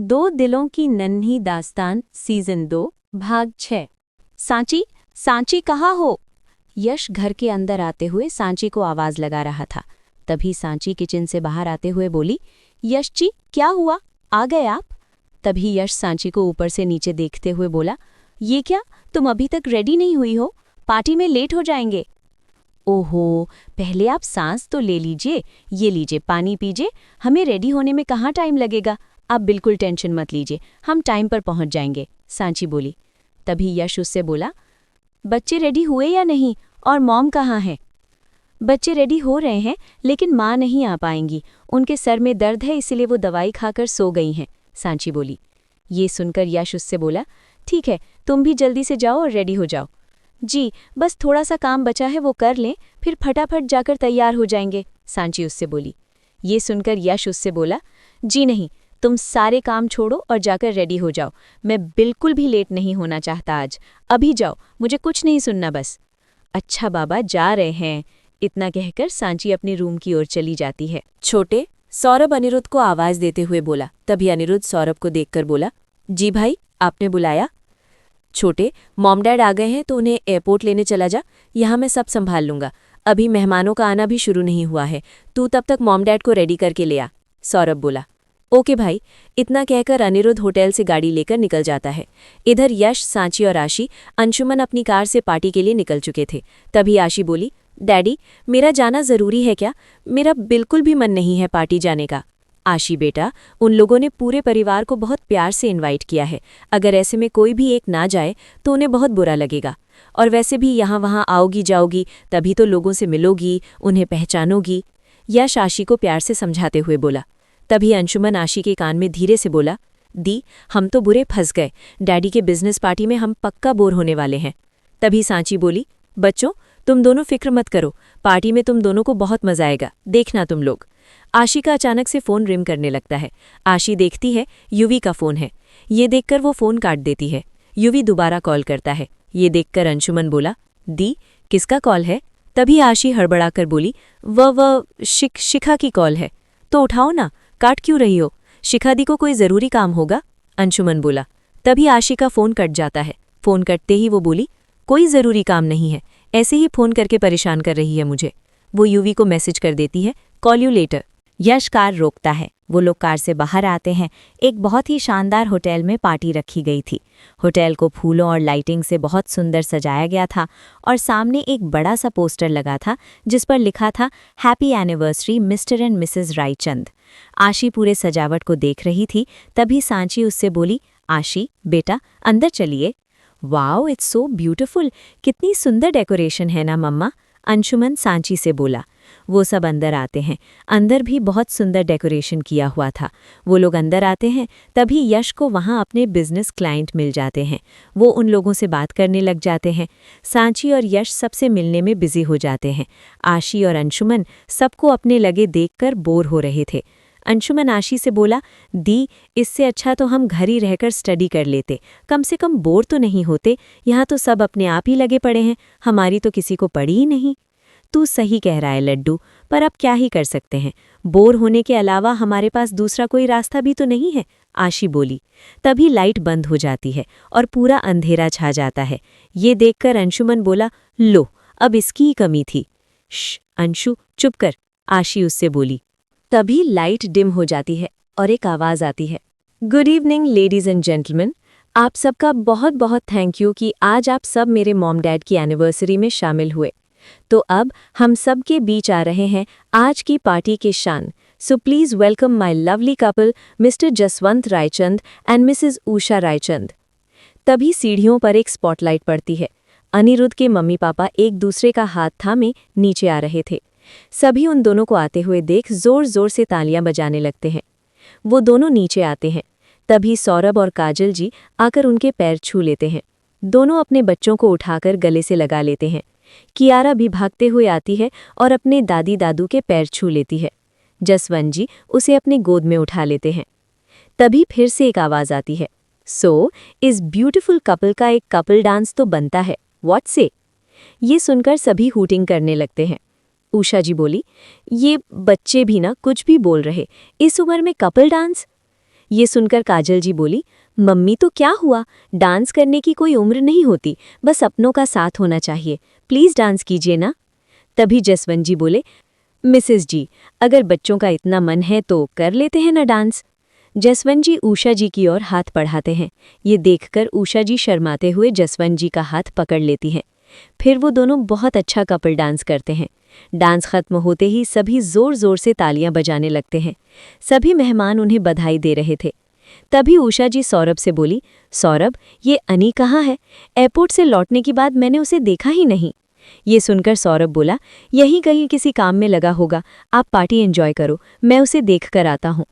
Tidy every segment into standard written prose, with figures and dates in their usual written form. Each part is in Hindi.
दो दिलों की नन्ही दास्तान सीजन 2 भाग 6। सांची, सांची कहाँ हो? यश घर के अंदर आते हुए सांची को आवाज लगा रहा था। तभी सांची किचन से बाहर आते हुए बोली, यश जी क्या हुआ, आ गए आप? तभी यश सांची को ऊपर से नीचे देखते हुए बोला, ये क्या, तुम अभी तक रेडी नहीं हुई हो? पार्टी में लेट हो जाएंगे। ओहो, पहले आप सांस तो ले लीजिए। ये लीजिए पानी पीजिए, हमें रेडी होने में कहाँ टाइम लगेगा। आप बिल्कुल टेंशन मत लीजिए, हम टाइम पर पहुंच जाएंगे, सांची बोली। तभी यश उससे बोला, बच्चे रेडी हुए या नहीं, और मॉम कहाँ है? बच्चे रेडी हो रहे हैं, लेकिन माँ नहीं आ पाएंगी, उनके सर में दर्द है, इसलिए वो दवाई खाकर सो गई हैं, सांची बोली। ये सुनकर यश उससे बोला, ठीक है, तुम भी जल्दी से जाओ और रेडी हो जाओ। जी, बस थोड़ा सा काम बचा है, वो कर लें, फिर फटाफट जाकर तैयार हो जाएंगे, सांची उससे बोली। ये सुनकर यश उससे बोला, जी नहीं, तुम सारे काम छोड़ो और जाकर रेडी हो जाओ, मैं बिल्कुल भी लेट नहीं होना चाहता आज, अभी जाओ, मुझे कुछ नहीं सुनना बस। अच्छा बाबा, जा रहे हैं, इतना कहकर सांची अपने रूम की ओर चली जाती है। छोटे, सौरभ अनिरुद्ध को आवाज देते हुए बोला। तभी अनिरुद्ध सौरभ को देखकर बोला, जी भाई, आपने बुलाया? छोटे, मॉम डैड आ गए हैं तो उन्हें एयरपोर्ट लेने चला जा, यहाँ मैं सब संभाल लूंगा, अभी मेहमानों का आना भी शुरू नहीं हुआ है, तू तब तक मॉम डैड को रेडी करके ले आ, सौरभ बोला। ओके भाई, इतना कहकर अनिरुद्ध होटल से गाड़ी लेकर निकल जाता है। इधर यश, सांची और आशी, अंशुमन अपनी कार से पार्टी के लिए निकल चुके थे। तभी आशी बोली, डैडी, मेरा जाना जरूरी है क्या? मेरा बिल्कुल भी मन नहीं है पार्टी जाने का। आशी बेटा, उन लोगों ने पूरे परिवार को बहुत प्यार से इनवाइट किया है, अगर ऐसे में कोई भी एक ना जाए तो उन्हें बहुत बुरा लगेगा, और वैसे भी यहाँ वहाँ आओगी जाओगी तभी तो लोगों से मिलोगी, उन्हें पहचानोगी, यश आशी को प्यार से समझाते हुए बोला। तभी अंशुमन आशी के कान में धीरे से बोला, दी, हम तो बुरे फंस गए, डैडी के बिजनेस पार्टी में हम पक्का बोर होने वाले हैं। तभी सांची बोली, बच्चों, तुम दोनों फिक्र मत करो, पार्टी में तुम दोनों को बहुत मजा आएगा, देखना तुम लोग। आशी का अचानक से फोन रिंग करने लगता है। आशी देखती है युवी का फोन है। ये देखकर वो फोन काट देती है। युवी दोबारा कॉल करता है। ये देखकर अंशुमन बोला, दी, किसका कॉल है? तभी आशी हड़बड़ाकर बोली, शिखा की कॉल है। तो उठाओ ना, काट क्यों रही हो? शिखा दी को कोई जरूरी काम होगा, अंशुमन बोला। तभी आशी का फोन कट जाता है। फोन कटते ही वो बोली, कोई जरूरी काम नहीं है, ऐसे ही फोन करके परेशान कर रही है मुझे। वो युवी को मैसेज कर देती है, call you later. Yash car रोकता है। वो लोग कार से बाहर आते हैं। एक बहुत ही शानदार होटल में पार्टी रखी गई थी। होटल को फूलों और लाइटिंग से बहुत सुंदर सजाया गया था और सामने एक बड़ा सा पोस्टर लगा था जिस पर लिखा था, happy anniversary mister and Mrs Raichand. आशी पूरे सजावट को देख रही थी। तभी सांची उससे बोली, आशी बेटा, अंदर चलिए। वाओ, इट्स सो ब्यूटिफुल, कितनी सुंदर डेकोरेशन है ना मम्मा, अंशुमन सांची से बोला। वो सब अंदर आते हैं। अंदर भी बहुत सुंदर डेकोरेशन किया हुआ था। वो लोग अंदर आते हैं। तभी यश को वहाँ अपने बिजनेस क्लाइंट मिल जाते हैं। वो उन लोगों से बात करने लग जाते हैं। सांची और यश सबसे मिलने में बिजी हो जाते हैं। आशी और अंशुमन सबको अपने लगे देखकर बोर हो रहे थे। अंशुमन आशी से बोला, दी, इससे अच्छा तो हम घर ही रहकर स्टडी कर लेते, कम से कम बोर तो नहीं होते, यहाँ तो सब अपने आप ही लगे पड़े हैं, हमारी तो किसी को पड़ी ही नहीं। तू सही कह रहा है लड्डू, पर अब क्या ही कर सकते हैं, बोर होने के अलावा हमारे पास दूसरा कोई रास्ता भी तो नहीं है, आशी बोली। तभी लाइट बंद हो जाती है और पूरा अंधेरा छा जाता है। ये देखकर अंशुमन बोला, लो, अब इसकी ही कमी थी। अंशु, चुप कर, आशी उससे बोली। तभी लाइट डिम हो जाती है और एक आवाज़ आती है, good evening ladies and gentleman, आप सबका बहुत बहुत थैंक यू कि आज आप सब मेरे मॉम डैड की एनिवर्सरी में शामिल हुए। तो अब हम सब के बीच आ रहे हैं आज की पार्टी के शान। So please welcome my lovely couple mister Jaswant Raichand and missus Usha Raichand. तभी सीढ़ियों पर एक स्पॉटलाइट पड़ती है। अनिरुद्ध के मम्मी पापा एक दूसरे का हाथ थामे नीचे आ रहे थे। सभी उन दोनों को आते हुए देख जोर जोर से तालियां बजाने लगते हैं। वो दोनों नीचे आते हैं। तभी सौरभ और काजल जी आकर उनके पैर छू लेते हैं। दोनों अपने बच्चों को उठाकर गले से लगा लेते हैं। कियारा भी भागते हुए आती है और अपने दादी दादू के पैर छू लेती है। जसवंत जी उसे अपने गोद में उठा लेते हैं। तभी फिर से एक आवाज़ आती है, सो इस ब्यूटीफुल कपल का एक कपल डांस तो बनता है, व्हाट से? ये सुनकर सभी हूटिंग करने लगते हैं। उषा जी बोली, ये बच्चे भी ना कुछ भी बोल रहे, इस उम्र में कपल डांस? ये सुनकर काजल जी बोली, मम्मी तो क्या हुआ, डांस करने की कोई उम्र नहीं होती, बस अपनों का साथ होना चाहिए, प्लीज डांस कीजिए ना। तभी जसवंत जी बोले, मिसेस जी, अगर बच्चों का इतना मन है तो कर लेते हैं ना डांस। जसवंत जी उषा जी की ओर हाथ बढ़ाते हैं। ये देखकर उषा जी शर्माते हुए जसवंत जी का हाथ पकड़ लेती हैं। फिर वो दोनों बहुत अच्छा कपल डांस करते हैं। डांस खत्म होते ही सभी जोर जोर से तालियां बजाने लगते हैं। सभी मेहमान उन्हें बधाई दे रहे थे। तभी उषा जी सौरभ से बोली, सौरभ, ये अनी कहाँ है? एयरपोर्ट से लौटने के बाद मैंने उसे देखा ही नहीं। ये सुनकर सौरभ बोला, यहीं कहीं किसी काम में लगा होगा, आप पार्टी एंजॉय करो, मैं उसे देख कर आता हूँ।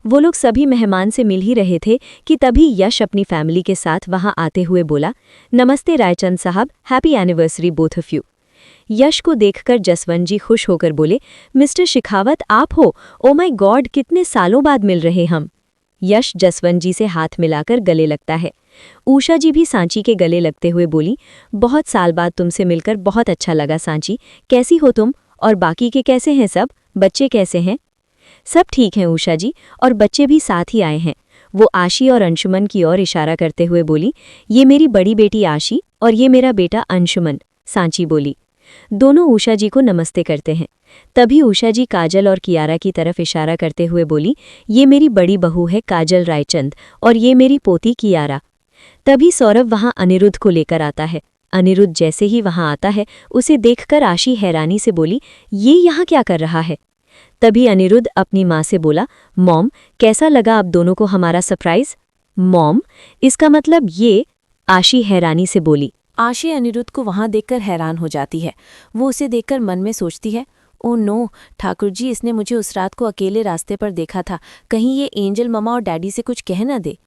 वो लोग सभी मेहमान से मिल ही रहे थे कि तभी यश अपनी फैमिली के साथ वहां आते हुए बोला, नमस्ते रायचंद साहब, happy anniversary both of you. Yash को देखकर जसवंत जी खुश होकर बोले, मिस्टर शिखावत आप हो? ओ माय गॉड, कितने सालों बाद मिल रहे हम। यश जसवंत जी से हाथ मिलाकर गले लगता है। उषा जी भी सांची के गले लगते हुए बोली, बहुत साल बाद तुमसे मिलकर बहुत अच्छा लगा सांची, कैसी हो तुम? और बाकी के कैसे हैं सब? बच्चे कैसे हैं? सब ठीक हैं उषा जी, और बच्चे भी साथ ही आए हैं। वो आशी और अंशुमन की ओर इशारा करते हुए बोली, ये मेरी बड़ी बेटी आशी और ये मेरा बेटा अंशुमन, सांची बोली। दोनों उषा जी को नमस्ते करते हैं। तभी उषा जी काजल और कियारा की तरफ इशारा करते हुए बोली, ये मेरी बड़ी बहू है काजल रायचंद और ये मेरी पोती कियारा। तभी सौरभ वहां अनिरुद्ध को लेकर आता है। अनिरुद्ध जैसे ही वहां आता है, उसे देखकर आशी हैरानी से बोली, ये यहाँ क्या कर रहा है? तभी अनिरुद्ध अपनी माँ से बोला, मॉम, कैसा लगा आप दोनों को हमारा सरप्राइज? मॉम, इसका मतलब ये? आशी हैरानी से बोली। आशी अनिरुद्ध को वहां देखकर हैरान हो जाती है। वो उसे देखकर मन में सोचती है, ओ नो, ठाकुर जी, इसने मुझे उस रात को अकेले रास्ते पर देखा था, कहीं ये एंजल ममा और डैडी से कुछ कह न दे।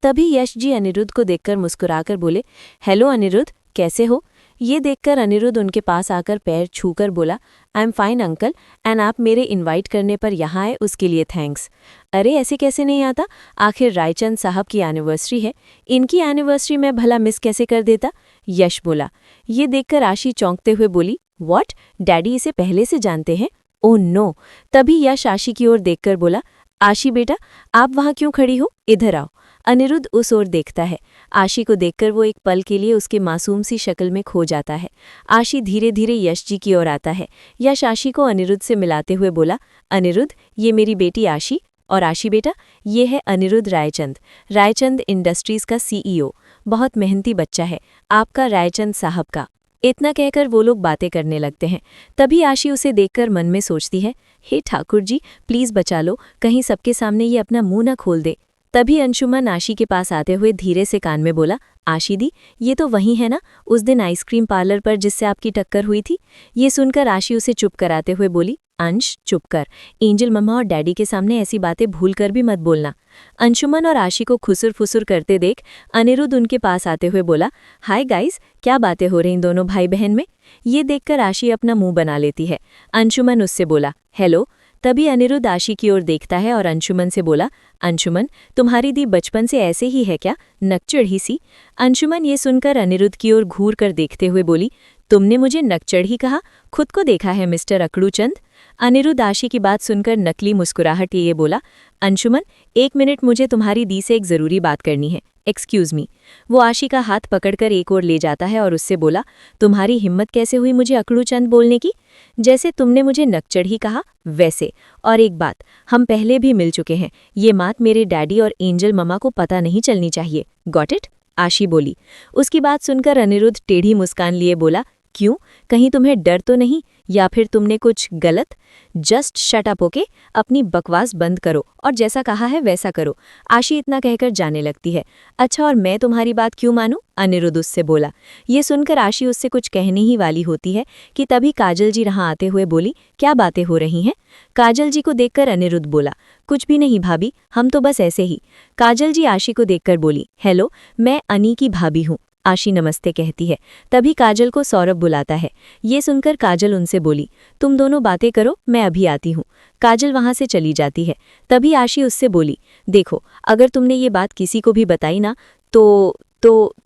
तभी यश जी अनिरुद्ध को देखकर मुस्कुराकर बोले, हेलो अनिरुद्ध, कैसे हो? ये देखकर अनिरुद्ध उनके पास आकर पैर छूकर बोला, I am fine uncle, and आप मेरे इनवाइट करने पर यहाँ आए उसके लिए थैंक्स। अरे ऐसे कैसे नहीं आता, आखिर रायचंद साहब की एनिवर्सरी है, इनकी एनिवर्सरी में भला मिस कैसे कर देता? यश बोला। ये देखकर आशी चौंकते हुए बोली, व्हाट, डैडी इसे पहले से जानते हैं? Oh no. तभी यश आशी की ओर देखकर बोला, आशी बेटा, आप वहाँ क्यों खड़ी हो, इधर आओ। अनिरुद्ध उस ओर देखता है। आशी को देखकर वो एक पल के लिए उसके मासूम सी शक्ल में खो जाता है। आशी धीरे धीरे यश जी की ओर आता है। यश आशी को अनिरुद्ध से मिलाते हुए बोला, अनिरुद्ध, ये मेरी बेटी आशी, और आशी बेटा, ये है अनिरुद्ध रायचंद, रायचंद इंडस्ट्रीज का सीईओ, बहुत मेहनती बच्चा है, आपका रायचंद साहब का। इतना कहकर वो लोग बातें करने लगते हैं। तभी आशी उसे देखकर मन में सोचती है, हे ठाकुर जी, प्लीज बचा लो, कहीं सबके सामने ये अपना मुंह न खोल दे। तभी अंशुमन आशी के पास आते हुए धीरे से कान में बोला, आशी दी, ये तो वही है ना, उस दिन आइसक्रीम पार्लर पर जिससे आपकी टक्कर हुई थी? ये सुनकर आशी उसे चुप कराते हुए बोली, अंश चुप कर, एंजल मम्मा और डैडी के सामने ऐसी बातें भूल कर भी मत बोलना। अंशुमन और आशी को खुसुर फुसुर करते देख अनिरुद्ध उनके पास आते हुए बोला, हाय गाइस, क्या बातें हो रही दोनों भाई बहन में? ये देखकर आशी अपना मुंह बना लेती है। अंशुमन उससे बोला, हेलो। तभी अनिरुद्ध आशी की ओर देखता है और अंशुमन से बोला, अंशुमन, तुम्हारी दी बचपन से ऐसे ही है क्या, नकचढ़ी सी? अंशुमन ये सुनकर अनिरुद्ध की ओर घूर कर देखते हुए बोली, तुमने मुझे नकचढ़ी कहा? खुद को देखा है मिस्टर अकड़ूचंद? अनिरुद्ध आशी की बात सुनकर नकली मुस्कुराहट ये बोला, अंशुमन, एक मिनट, मुझे तुम्हारी दी से एक ज़रूरी बात करनी है, एक्सक्यूज़ मी। वो आशी का हाथ पकड़कर एक ओर ले जाता है और उससे बोला, तुम्हारी हिम्मत कैसे हुई मुझे अकड़ूचंद बोलने की? जैसे तुमने मुझे नकचढ़ी कहा वैसे। और एक बात, हम पहले भी मिल चुके हैं, ये बात मेरे डैडी और एंजल ममा को पता नहीं चलनी चाहिए, गॉट इट? आशी बोली। उसकी बात सुनकर अनिरुद्ध टेढ़ी मुस्कान लिए बोला, क्यों, कहीं तुम्हें डर तो नहीं, या फिर तुमने कुछ गलत? जस्ट शट अप, ओके, अपनी बकवास बंद करो और जैसा कहा है वैसा करो। आशी इतना कहकर जाने लगती है। अच्छा, और मैं तुम्हारी बात क्यों मानूं? अनिरुद्ध उससे बोला। ये सुनकर आशी उससे कुछ कहने ही वाली होती है कि तभी काजल जी वहां आते हुए बोली, क्या बातें हो रही हैं? काजल जी को देखकर अनिरुद्ध बोला, कुछ भी नहीं भाभी, हम तो बस ऐसे ही। काजल जी आशी को देखकर बोली, हेलो, मैं अनी की भाभी हूँ। आशी नमस्ते कहती है। तभी काजल को सौरभ बुलाता है। ये सुनकर काजल उनसे बोली, तुम दोनों बातें करो, मैं अभी आती हूँ। काजल वहां से चली जाती है। तभी आशी उससे बोली, देखो, अगर तुमने ये बात किसी को भी बताई ना तो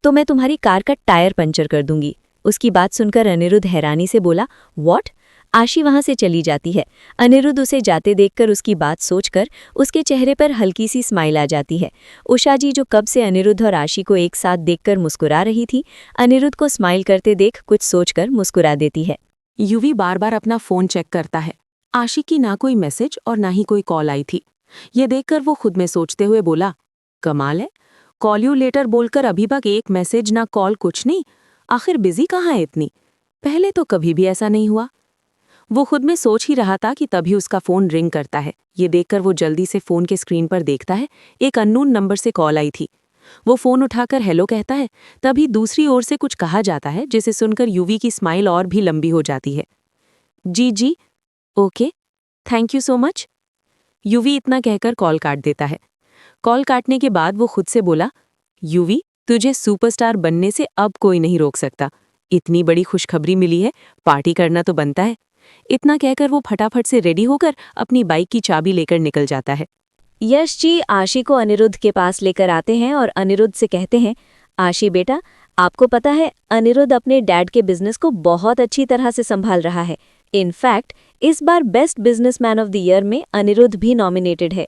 मैं तुम्हारी कार का टायर पंचर कर दूंगी। उसकी बात सुनकर अनिरुद्ध हैरानी से बोला, व्हाट? आशी वहां से चली जाती है। अनिरुद्ध उसे जाते देखकर उसकी बात सोचकर उसके चेहरे पर हल्की सी स्माइल आ जाती है। उषा जी जो कब से अनिरुद्ध और आशी को एक साथ देखकर मुस्कुरा रही थी, अनिरुद्ध को स्माइल करते देख कुछ सोचकर मुस्कुरा देती है। यूवी बार बार अपना फोन चेक करता है। आशी की ना कोई मैसेज और ना ही कोई कॉल आई थी। ये देखकर वो खुद में सोचते हुए बोला, कमाल है, कॉल यू लेटर बोलकर अभी तक एक मैसेज ना कॉल कुछ नहीं। आखिर बिजी कहाँ है इतनी? पहले तो कभी भी ऐसा नहीं हुआ। वो खुद में सोच ही रहा था कि तभी उसका फोन रिंग करता है। ये देखकर वो जल्दी से फोन के स्क्रीन पर देखता है, एक अननोन नंबर से कॉल आई थी। वो फोन उठाकर हेलो कहता है, तभी दूसरी ओर से कुछ कहा जाता है जिसे सुनकर यूवी की स्माइल और भी लंबी हो जाती है। जी okay, thank you so much. Yuvi इतना कहकर कॉल काट देता है। कॉल काटने के बाद वो खुद से बोला, यूवी, तुझे सुपरस्टार बनने से अब कोई नहीं रोक सकता। इतनी बड़ी खुशखबरी मिली है, पार्टी करना तो बनता है। इतना कहकर वो फटाफट से रेडी होकर अपनी बाइक की चाबी लेकर निकल जाता है। यश जी आशी को अनिरुद्ध के पास लेकर आते हैं और अनिरुद्ध से कहते हैं, आशी बेटा, आपको पता है अनिरुद्ध अपने डैड के बिजनेस को बहुत अच्छी तरह से संभाल रहा है। इनफैक्ट इस बार best businessman of the year में अनिरुद्ध भी नॉमिनेटेड है।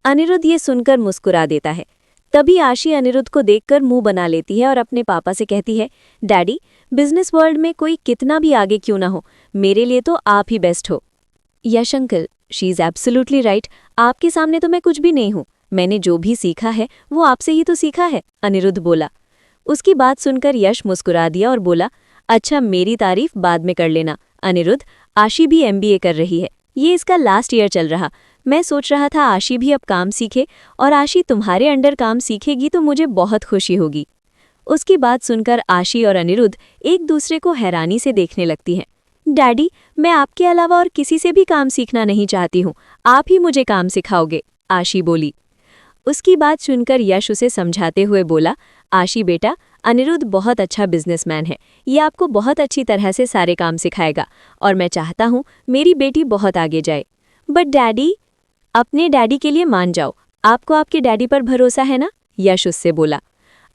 अनिरुद्ध ये सुनकर मुस्कुरा देता है। तभी आशी अनिरुद्ध को देखकर मुंह बना लेती है और अपने पापा से कहती है, डैडी, बिजनेस वर्ल्ड में कोई कितना भी आगे क्यों ना हो, मेरे लिए तो आप ही बेस्ट हो। Yash uncle, she is absolutely right, आपके सामने तो मैं कुछ भी नहीं हूँ। मैंने जो भी सीखा है वो आपसे ही तो सीखा है, अनिरुद्ध बोला। उसकी बात सुनकर यश मुस्कुरा दिया और बोला, अच्छा, मेरी तारीफ बाद में कर लेना। अनिरुद्ध, आशी भी MBA कर रही है, ये इसका लास्ट ईयर चल रहा। मैं सोच रहा था आशी भी अब काम सीखे, और आशी तुम्हारे अंडर काम सीखेगी तो मुझे बहुत खुशी होगी। उसकी बात सुनकर आशी और अनिरुद्ध एक दूसरे को हैरानी से देखने लगती हैं। डैडी, मैं आपके अलावा और किसी से भी काम सीखना नहीं चाहती हूँ, आप ही मुझे काम सिखाओगे, आशी बोली। उसकी बात सुनकर यश उसे समझाते हुए बोला, आशी बेटा, अनिरुद्ध बहुत अच्छा बिजनेसमैन है, ये आपको बहुत अच्छी तरह से सारे काम सिखाएगा, और मैं चाहता हूँ मेरी बेटी बहुत आगे जाए। बट डैडी, अपने डैडी के लिए मान जाओ, आपको आपके डैडी पर भरोसा है ना, यश उससे बोला।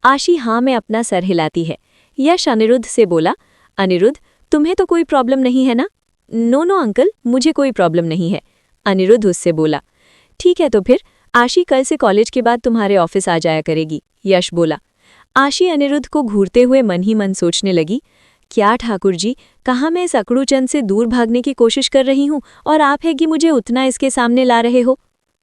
आशी हाँ में अपना सर हिलाती है। यश अनिरुद्ध से बोला, अनिरुद्ध, तुम्हें तो कोई प्रॉब्लम नहीं है ना? नो अंकल, मुझे कोई प्रॉब्लम नहीं है, अनिरुद्ध उससे बोला। ठीक है तो फिर आशी कल से कॉलेज के बाद तुम्हारे ऑफिस आ जाया करेगी, यश बोला। आशी अनिरुद्ध को घूरते हुए मन ही मन सोचने लगी, क्या ठाकुर जी, कहाँ मैं इस अकड़ूचंद से दूर भागने की कोशिश कर रही हूँ और आप है कि मुझे उतना इसके सामने ला रहे हो।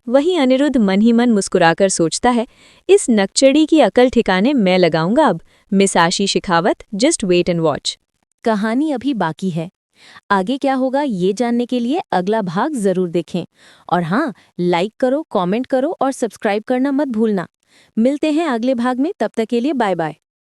वहीं अनिरुद्ध मन ही मन मुस्कुराकर सोचता है, इस नकचड़ी की अकल ठिकाने मैं लगाऊंगा अब। Miss Aashi Shekhawat, just wait and watch. कहानी अभी बाकी है, आगे क्या होगा ये जानने के लिए अगला भाग जरूर देखें। और हाँ, लाइक करो, कमेंट करो और सब्सक्राइब करना मत भूलना। मिलते हैं अगले भाग में, तब तक के लिए बाय बाय।